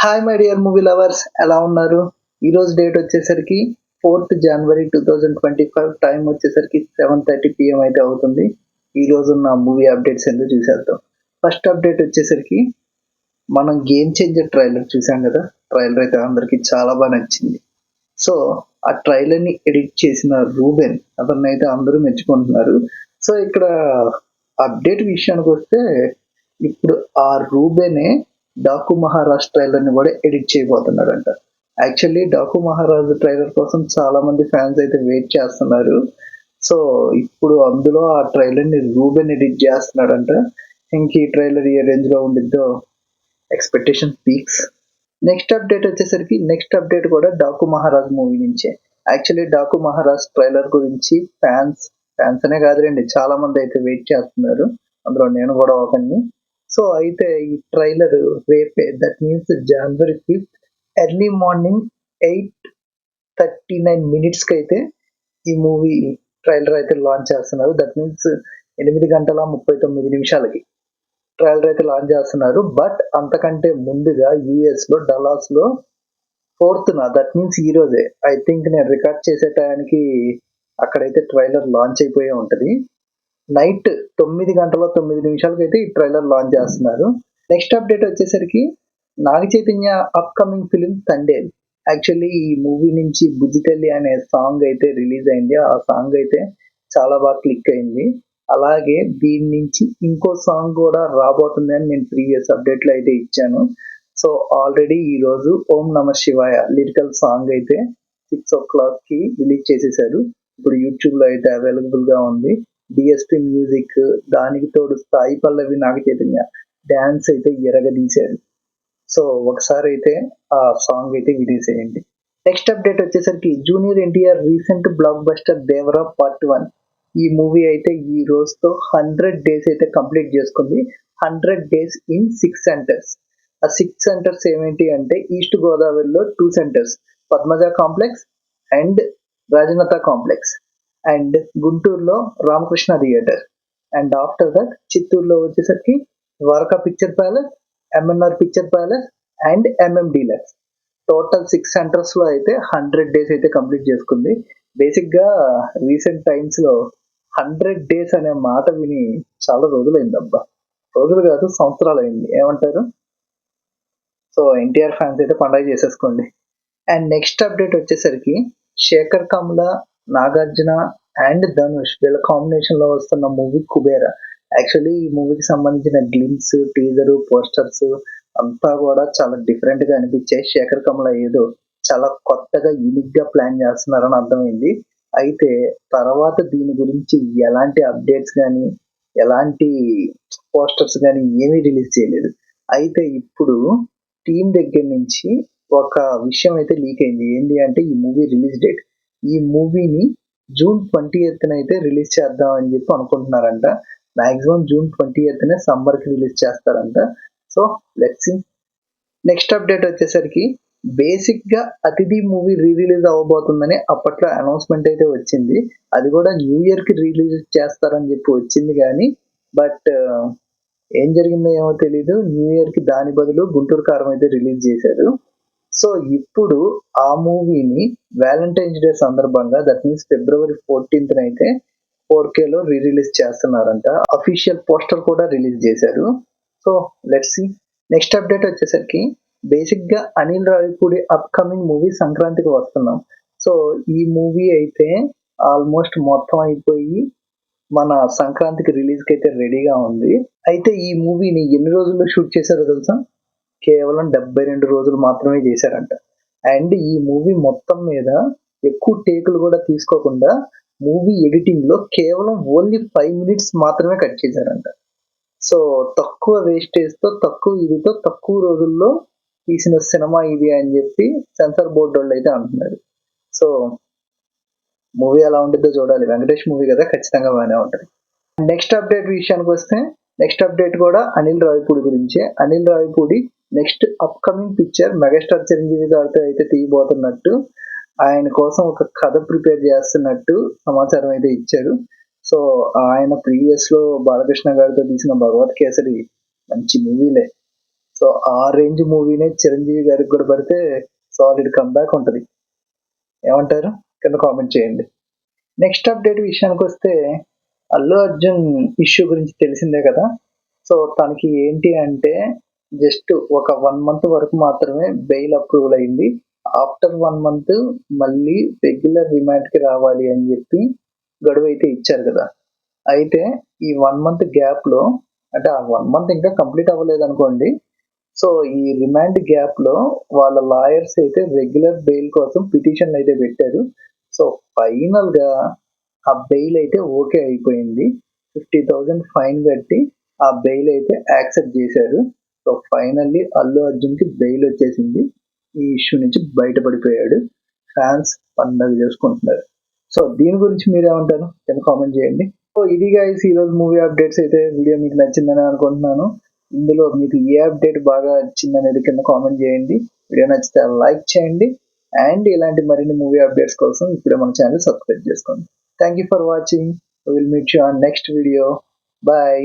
Hi my dear movie lovers, ఎలా ఉన్నారు? ఈరోజు డేట్ వచ్చేసరికి 4th జనవరి 2025. టైం వచ్చేసరికి 7:30 PM అయితే అవుతుంది. ఈరోజు ఉన్న మూవీ అప్డేట్స్ ఎందుకు చూసేద్దాం. ఫస్ట్ అప్డేట్ వచ్చేసరికి మనం గేమ్ చేంజర్ ట్రైలర్ చూసాం కదా. ట్రైలర్ అయితే అందరికి చాలా బాగా నచ్చింది. సో ఆ ట్రైలర్ ని ఎడిట్ చేసిన రూబెన్ అతన్ని అయితే అందరూ మెచ్చుకుంటున్నారు. సో ఇక్కడ అప్డేట్ విషయానికి వస్తే ఇప్పుడు ఆ రూబెనే డాకు మహారాజ్ ట్రైలర్ ని కూడా ఎడిట్ చేయబోతున్నాడంట. యాక్చువల్లీ డాకు మహారాజ్ ట్రైలర్ కోసం చాలా మంది ఫ్యాన్స్ అయితే వెయిట్ చేస్తున్నారు. సో ఇప్పుడు అందులో ఆ ట్రైలర్ ని రూబెన్ ఎడిట్ చేస్తున్నాడంట. ఇంక ఈ ట్రైలర్ ఏ రేంజ్ లో ఉండిద్దో ఎక్స్పెక్టేషన్ పీక్స్. నెక్స్ట్ అప్డేట్ కూడా డాకు మహారాజ్ మూవీ నుంచే. యాక్చువల్లీ డాకు మహారాజ్ ట్రైలర్ గురించి ఫ్యాన్స్ అనే కాదులేండి, చాలా మంది అయితే వెయిట్ చేస్తున్నారు. అందులో నేను కూడా ఒకరిని. సో అయితే ఈ ట్రైలర్ రేపే, that means January 5th early morning 8:39 కి అయితే ఈ మూవీ ట్రైలర్ అయితే లాంచ్ చేస్తున్నారు. దట్ మీన్స్ 8:39 ట్రైలర్ అయితే లాంచ్ చేస్తున్నారు. బట్ అంతకంటే ముందుగా యుఎస్ లో డలాస్ లో 4th, దట్ మీన్స్ ఈ రోజే, ఐ థింక్ నేను రికార్డ్ చేసే టైంకి అక్కడైతే ట్రైలర్ లాంచ్ అయిపోయి ఉంటది. నైట్ 9:09 అయితే ఈ ట్రైలర్ లాంచ్ చేస్తున్నారు. నెక్స్ట్ అప్డేట్ వచ్చేసరికి Naga Chaitanya upcoming film Thandel. Actually ఈ మూవీ నుంచి బుజ్జితల్లి అనే సాంగ్ అయితే రిలీజ్ అయింది. ఆ సాంగ్ అయితే చాలా బాగా క్లిక్ అయింది. అలాగే దీని నుంచి ఇంకో సాంగ్ కూడా రాబోతుంది అని నేను ప్రీవియస్ అప్డేట్ లో అయితే ఇచ్చాను. సో ఆల్రెడీ ఈ రోజు ఓం నమ శివాయ లిరికల్ సాంగ్ అయితే 6 o'clock కి రిలీజ్ చేసేసారు. ఇప్పుడు యూట్యూబ్ లో అయితే అవైలబుల్ గా ఉంది. డిఎస్పి మ్యూజిక్, దానికి తోడు సాయి పల్లవి, నాగ చైతన్య డాన్స్ అయితే ఎరగదీశారు. సో ఒకసారి అయితే ఆ సాంగ్ అయితే వినేసేయండి. నెక్స్ట్ అప్డేట్ వచ్చేసరికి junior NTR recent block buster Devara part 1. ఈ మూవీ అయితే ఈ రోజుతో 100 days అయితే కంప్లీట్ చేసుకుంది. 100 days ఇన్ 6 centers. ఆ 6 centers ఏమిటి అంటే ఈస్ట్ గోదావరిలో 2 centers, Padmaja complex and Rajanatha complex, and గుంటూరులో Ramakrishna theatre, and after that చిత్తూరులో వచ్చేసరికి Dwaraka picture palace, MNR picture palace and MM deluxe. Total 6 centers లో అయితే 100 days అయితే కంప్లీట్ చేసుకుంది. బేసిక్ గా రీసెంట్ టైమ్స్ లో 100 days అనే మాట విని చాలా రోజులైంది. అబ్బా, రోజులు కాదు సంవత్సరాలు అయింది. ఏమంటారు? సో ఎన్టీఆర్ ఫ్యాన్స్ అయితే పండగ చేసేసుకోండి. అండ్ నెక్స్ట్ అప్డేట్ వచ్చేసరికి శేఖర్ కమ్ల, నాగార్జున అండ్ ధనుష్ వీళ్ళ కాంబినేషన్ లో వస్తున్న మూవీ కుబేరా. యాక్చువల్లీ ఈ మూవీకి సంబంధించిన గ్లిమ్స్, టీజర్, పోస్టర్స్ అంతా కూడా చాలా డిఫరెంట్ గా అనిపించాయి. శేఖర్ కమ్ల ఏదో చాలా కొత్తగా యూనిక్ గా ప్లాన్ చేస్తున్నారని అర్థమైంది. అయితే తర్వాత దీని గురించి ఎలాంటి అప్డేట్స్ కానీ ఎలాంటి పోస్టర్స్ కానీ ఏమీ రిలీజ్ చేయలేదు. అయితే ఇప్పుడు టీం దగ్గర నుంచి ఒక విషయం అయితే లీక్ అయింది. ఏంటి అంటే ఈ మూవీ రిలీజ్ డేట్. ఈ మూవీని June 20th అయితే రిలీజ్ చేద్దాం అని చెప్పి అనుకుంటున్నారంట. మాక్సిమం June 20th సమ్మర్ కి రిలీజ్ చేస్తారంట. So let's see. Next update వచ్చేసరికి బేసిక్ గా అతిథి మూవీ రిలీజ్ అవ్వబోతుందని అప్పట్లో అనౌన్స్మెంట్ అయితే వచ్చింది. అది కూడా న్యూ ఇయర్ కి రిలీజ్ చేస్తారని చెప్పి వచ్చింది కానీ బట్ ఏం జరిగిందో ఏమో తెలీదు. న్యూ ఇయర్ కి దాని బదులు గుంటూరు కారం అయితే రిలీజ్ చేశారు. సో ఇప్పుడు ఆ మూవీని వ్యాలంటైన్స్ డే సందర్భంగా, దట్ మీన్స్ February 14th అయితే 4K లో రిలీజ్ చేస్తున్నారంట. అఫీషియల్ పోస్టర్ కూడా రిలీజ్ చేశారు. So let's see. Next update వచ్చేసరికి బేసిక్ గా అనిల్ రావిపూడి అప్కమింగ్ మూవీ సంక్రాంతికి వస్తున్నాం. సో ఈ మూవీ అయితే ఆల్మోస్ట్ మొత్తం అయిపోయి మన సంక్రాంతికి రిలీజ్ కి అయితే రెడీగా ఉంది. అయితే ఈ మూవీని ఎన్ని రోజుల్లో షూట్ చేశారో తెలుసా? కేవలం 72 రోజులు మాత్రమే చేశారంట. అండ్ ఈ మూవీ మొత్తం మీద ఎక్కువ టేకులు కూడా తీసుకోకుండా మూవీ ఎడిటింగ్ లో కేవలం ఓన్లీ 5 minutes మాత్రమే కట్ చేశారంట. సో తక్కువ వేస్టేజ్ తో, తక్కువ ఇదితో, తక్కువ రోజుల్లో తీసిన సినిమా ఇది అని చెప్పి సెన్సార్ బోర్డు వాళ్ళు అయితే అంటున్నారు. సో మూవీ ఎలా ఉంటుందో చూడాలి. వెంకటేష్ మూవీ కదా, ఖచ్చితంగా బాగానే ఉంటుంది. నెక్స్ట్ అప్డేట్ విషయానికి వస్తే నెక్స్ట్ అప్డేట్ కూడా అనిల్ రావిపూడి గురించే. Anil Ravipudi next upcoming picture megastar Chiranjeevi గారితో అయితే తీయబోతున్నట్టు, ఆయన కోసం ఒక కథ ప్రిపేర్ చేస్తున్నట్టు సమాచారం అయితే ఇచ్చారు. సో ఆయన ప్రీవియస్ లో బాలకృష్ణ గారితో తీసిన భగవత్ కేసరి మంచి మూవీలే. సో ఆ రేంజ్ మూవీనే చిరంజీవి గారికి కూడా పడితే సాలిడ్ కంబ్యాక్ ఉంటుంది. ఏమంటారు? కింద కామెంట్ చేయండి. నెక్స్ట్ అప్డేట్ విషయానికి వస్తే అల్లు అర్జున్ ఇష్యూ గురించి తెలిసిందే కదా. సో తనకి ఏంటి అంటే జస్ట్ ఒక 1 మంత్ వరకు మాత్రమే బెయిల్ అప్రూవల్ అయింది. ఆఫ్టర్ 1 మంత్ మళ్ళీ రెగ్యులర్ రిమాండ్కి రావాలి అని చెప్పి గడువు అయితే ఇచ్చారు కదా. అయితే ఈ 1 మంత్ గ్యాప్లో, అంటే ఆ 1 మంత్ ఇంకా కంప్లీట్ అవ్వలేదు అనుకోండి. సో ఈ రిమాండ్ గ్యాప్లో వాళ్ళ లాయర్స్ అయితే రెగ్యులర్ బెయిల్ కోసం పిటిషన్ అయితే పెట్టారు. సో ఫైనల్గా ఆ బెయిల్ అయితే ఓకే అయిపోయింది. 50,000 ఫైన్ కట్టి ఆ బెయిల్ అయితే యాక్సెప్ట్ చేశారు. సో ఫైనల్లీ అల్లు అర్జున్కి బెయిల్ వచ్చేసింది. ఈ ఇష్యూ నుంచి బయటపడిపోయాడు. ఫ్యాన్స్ పండగ చేసుకుంటున్నారు. సో దీని గురించి మీరేమంటారు కింద కామెంట్ చేయండి. సో ఇది గైస్ ఈరోజు మూవీ అప్డేట్స్. అయితే వీడియో మీకు నచ్చిందని అనుకుంటున్నాను. ఇందులో మీకు ఏ అప్డేట్ బాగా నచ్చింది అనేది కింద కామెంట్ చేయండి. వీడియో నచ్చితే లైక్ చేయండి. అండ్ ఇలాంటి మరిన్ని మూవీ అప్డేట్స్ కోసం ఇప్పుడే మన ఛానల్ సబ్స్క్రైబ్ చేసుకోండి. Thank you for watching. Will meet you on next video. Bye.